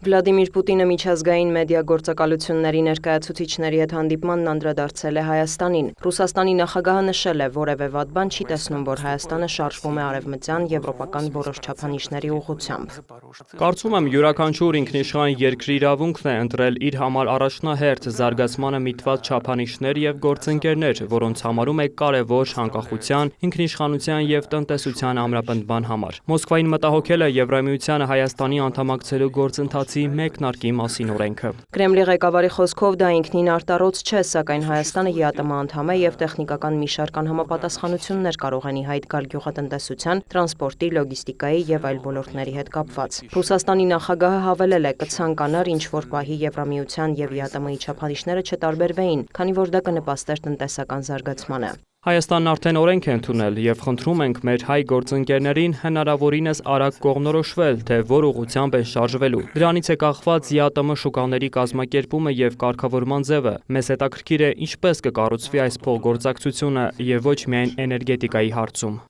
Վլադիմիր Պուտինը միջազգային մեդիա գործակալությունների ներկայացուցիչների հետ հանդիպմանն անդրադարձել է Հայաստանին։ Ռուսաստանի նախագահը նշել է, որևէ վատ բան չի տեսնում, որ Հայաստանը շարժվում է արևմտյան եվրոպական որոշ չափանիշների ուղղությամբ։ Կարծում եմ, յուրաքանչյուր ինքնիշխան երկրի իրավունքն է ընտրել իր համար առաջնահերթ զարգացմանը միտված չափանիշներ եւ գործընկերներ, որոնց համարում է կարևոր անկախության, ինքնիշխանության եւ տնտեսության ամրապնդման համար։ Մոսկվային մտահոգել է Եվրամիությանը Հայաստանի անդամակցելու գործընթացի մեկնարկի մասին օրենքը։ Կրեմլի ղեկավարի խոսքով դա ինքնին արտառոց չէ, սակայն Հայաստանը ԵԱՏՄ անդամ է եւ տեխնիկական մի շարք անհամապատասխանություններ կարող են ի հայտ գալ գյուղատնտեսության, տրանսպորտի, լոգիստիկայի եւ այլ ոլորտների հետ կապված։ Ռուսաստանի նախագահը հավելել է, կցանկանար ինչ-որ պահի Եվրամիության եւ ԵԱՏՄ-ի չափանիշները չտարբերվեին, քանի որ դա կնպաստեր տնտեսական զարգացմանը։ Հայաստանն արդեն օրենք է ընդունել եւ խնդրում ենք մեր հայ գործընկերներին հնարավորինս արագ կողմնորոշվել, թե որ ուղղությամբ են շարժվելու։ Դրանից է կախված ԵԱՏՄ շուկաների կազմակերպումը եւ կարգավորման ձևը։ Մեզ հետաքրքիր է ինչպես կկառուցվի այս փոխգործակցությունը եւ ոչ միայն էներգետիկայի հարցում։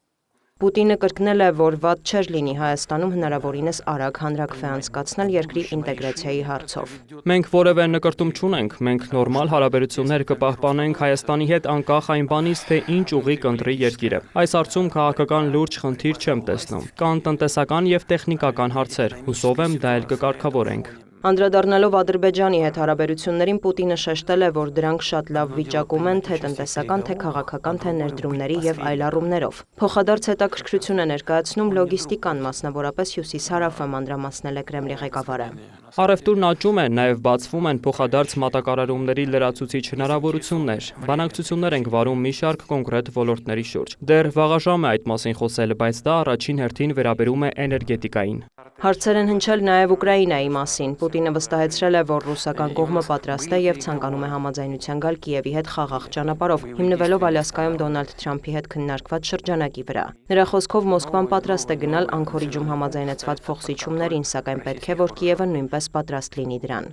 Պուտինը կրկնել է, որ վատ չէր լինի Հայաստանում հնարավորինս արագ հանրաքվե անցկացնել երկրի ինտեգրացիայի հարցով։ Մենք որևէ նկրտում չունենք, մենք նորմալ հարաբերություններ կպահպանենք Հայաստանի հետ անկախ այն բանից, թե ինչ ուղի կընտրի երկիրը։ Այս հարցում քաղաքական լուրջ խնդիր չեմ տեսնում։ Կան տնտեսական եւ տեխնիկական հարցեր, հուսով եմ դա էլ կկարգավորենք։ Անդրադառնալով Ադրբեջանի հետ հարաբերություններին Պուտինը շեշտել է, որ դրանք շատ լավ վիճակում են թե տնտեսական, թե քաղաքական, թե ներդրումների եւ այլ առումներով։ Փոխադարձ հետաքրքրություն է ներկայացնում լոգիստիկան, մասնավորապես հյուսիս-հարավը, մանրամասնել է Կրեմլի ղեկավարը։ Առևտուրն աճում է, նաև բացվում են փոխադարձ մատակարարումների լրացուցիչ հնարավորություններ։ Բանակցություններ ենք վարում մի շարք կոնկրետ ոլորտների շուրջ։ Դեռ վաղաժամ է այդ մասին խոսել, բայց դա առաջին հերթին վերաբերում է էներգետիկային։ Հարցեր են հնչել նաև Ուկրաինայի մասին։ Պուտինը վստահեցրել է, որ ռուսական կողմը պատրաստ է եւ ցանկանում է համաձայնության գալ Կիևի հետ խաղաղ ճանապարհով, հիմնվելով Ալյասկայում Դոնալդ Թրամփի հետ քննարկված շրջանակի վրա։ Նրա խոսքով Մոսկվան պատրաստ է գնալ Անկորիջում համաձայնեցված փոխզիջումներին, սակայն պետք է, որ Կիևը նույնպես պատրաստ լինի դրան։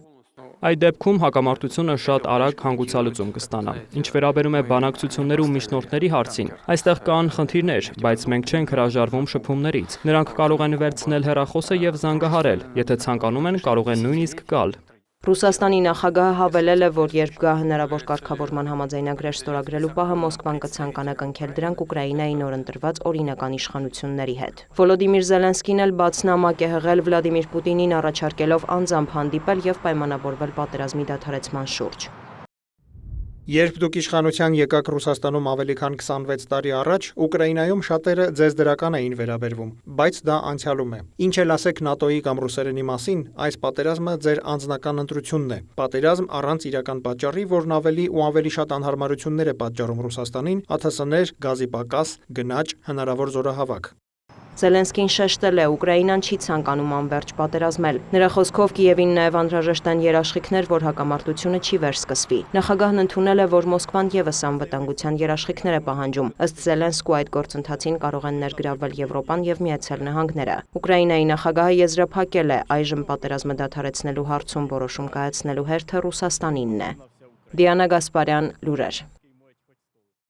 Այդ դեպքում հակամարտությունը շատ արագ հանգուցալուծում կստանա։ Ինչ վերաբերում է բանակցություններ ու միջնորդների հարցին, այստեղ կան խնդիրներ, բայց մենք չենք հրաժարվում շփումներից։ Նրանք կարող են վերցնել հեռախոսը եւ զանգահարել, եթե ցանկանում են, կարող են նույնիսկ գալ։ Ռուսաստանի նախագահը հավելել է, որ երբ գա հնարավոր կարգավորման համաձայնագրեր ստորագրելու պահը Մոսկվան կցանկանա կնքել դրանք Ուկրաինայի նոր ընտրված օրինական իշխանությունների հետ։ Վոլոդիմիր Զելենսկին էլ բաց նամակ է հղել Վլադիմիր Պուտինին առաջարկելով անձամբ հանդիպել եւ պայմանավորվել պատերազմի դադարեցման շուրջ։ Երբ դուք իշխանության եկաք Ռուսաստանում ավելի քան 26 տարի առաջ, Ուկրաինայում շատերը ձեզ դրական էին վերաբերվում, բայց դա անցյալում է։ Ինչ էլ ասեք ՆԱՏՕ-ի կամ ռուսերենի մասին, այս պատերազմը ձեր անձնական ընտրությունն է։ Պատերազմ առանց իրական պատճառի, որն ավելի ու ավելի շատ անհարմարություններ է պատճառում Ռուսաստանին, ԱԹՍ-ներ, գազի պակաս, գնաճ, հնարավոր զորահավաք։ Զելենսկին շեշտել է, Ուկրաինան չի ցանկանում անվերջ պատերազմել։ Նրա խոսքով Կիևին նաև անհրաժեշտ են երաշխիքներ, որ հակամարտությունը չի վերսկսվի։ Նախագահն ընդունել է, որ Մոսկվան եւս անվտանգության երաշխիքներ է պահանջում։ Ըստ Զելենսկու այդ գործընթացին կարող են ներգրավվել Եվրոպան եւ Միացյալ Նահանգները։ Ուկրաինայի նախագահը եզրափակել է, այժմ պատերազմը դադարեցնելու հարցում որոշում կայացնելու հերթը Ռուսաստանինն է։ Դիանա Գասպարյան, լուրեր։